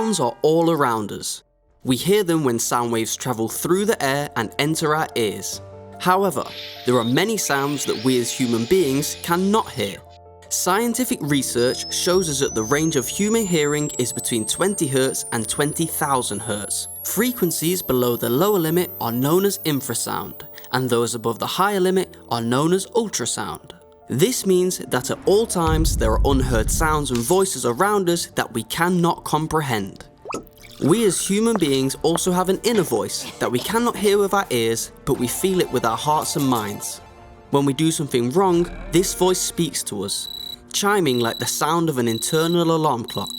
Sounds are all around us. We hear them when sound waves travel through the air and enter our ears. However, there are many sounds that we as human beings cannot hear. Scientific research shows us that the range of human hearing is between 20 Hz and 20,000 Hz. Frequencies below the lower limit are known as infrasound, and those above the higher limit are known as ultrasound. This means that at all times there are unheard sounds and voices around us that we cannot comprehend. We as human beings also have an inner voice that we cannot hear with our ears, but we feel it with our hearts and minds. When we do something wrong, this voice speaks to us, chiming like the sound of an internal alarm clock.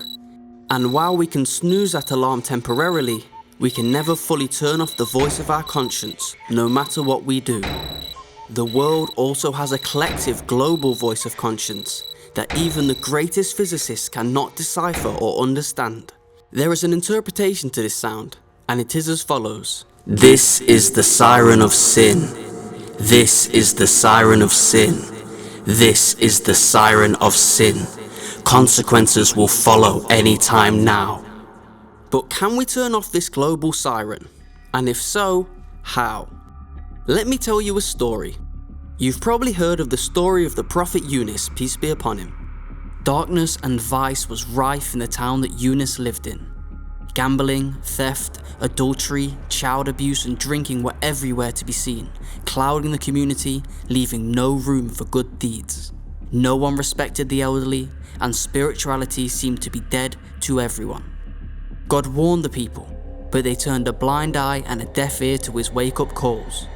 And while we can snooze that alarm temporarily, we can never fully turn off the voice of our conscience, no matter what we do. The world also has a collective global voice of conscience that even the greatest physicists cannot decipher or understand. There is an interpretation to this sound, and it is as follows. This is the siren of sin. This is the siren of sin. This is the siren of sin. Consequences will follow any time now. But can we turn off this global siren? And if so, how? Let me tell you a story. You've probably heard of the story of the Prophet Yunus, peace be upon him. Darkness and vice was rife in the town that Yunus lived in. Gambling, theft, adultery, child abuse and drinking were everywhere to be seen, clouding the community, leaving no room for good deeds. No one respected the elderly, and spirituality seemed to be dead to everyone. God warned the people, but they turned a blind eye and a deaf ear to his wake-up calls.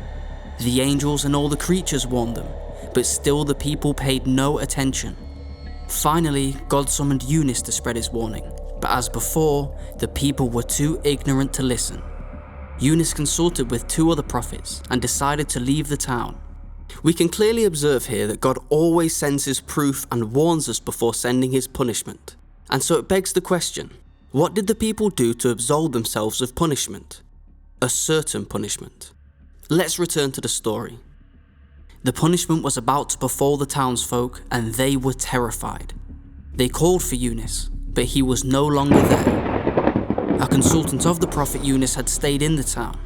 The angels and all the creatures warned them, but still the people paid no attention. Finally, God summoned Yunus to spread his warning, but as before, the people were too ignorant to listen. Yunus consulted with 2 other prophets and decided to leave the town. We can clearly observe here that God always sends his proof and warns us before sending his punishment. And so it begs the question, what did the people do to absolve themselves of punishment? A certain punishment. Let's return to the story. The punishment was about to befall the townsfolk and they were terrified. They called for Yunus, but he was no longer there. A consultant of the Prophet Yunus had stayed in the town.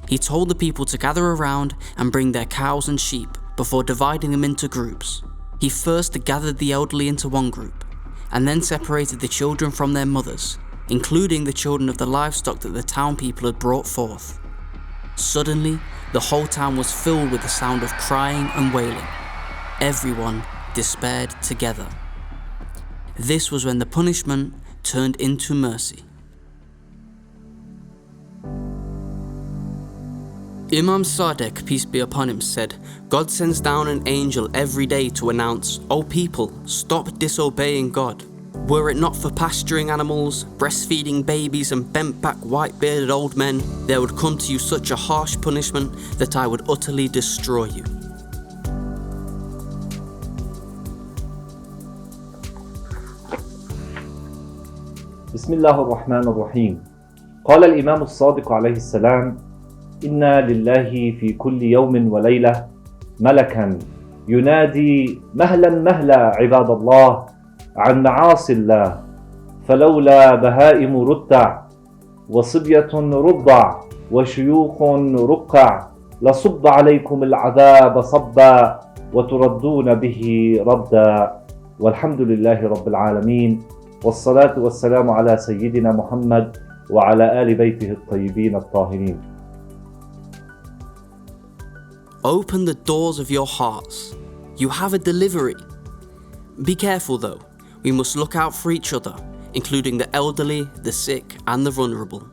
He told the people to gather around and bring their cows and sheep before dividing them into groups. He first gathered the elderly into one group, and then separated the children from their mothers, including the children of the livestock that the town people had brought forth. Suddenly, the whole town was filled with the sound of crying and wailing. Everyone despaired together. This was when the punishment turned into mercy. Imam Sadiq, peace be upon him, said, God sends down an angel every day to announce, O people, stop disobeying God. Were it not for pasturing animals, breastfeeding babies and bent-back white-bearded old men, there would come to you such a harsh punishment that I would utterly destroy you. بسم الله الرحمن الرحيم. قال الإمام الصادق عليه السلام: إن لله في كل يوم وليلة ملكا ينادي مهلا مهلا عباد الله عن معاصي الله، فلولا بهائم رتع وصبية رضع وشيوخ رقع لصب عليكم العذاب صبا وتردون به ردا. والحمد لله رب العالمين، والصلاة والسلام على سيدنا محمد وعلى آل بيته الطيبين الطاهرين. Open the doors of your hearts. You have a delivery. Be careful though. We must look out for each other, including the elderly, the sick, and the vulnerable.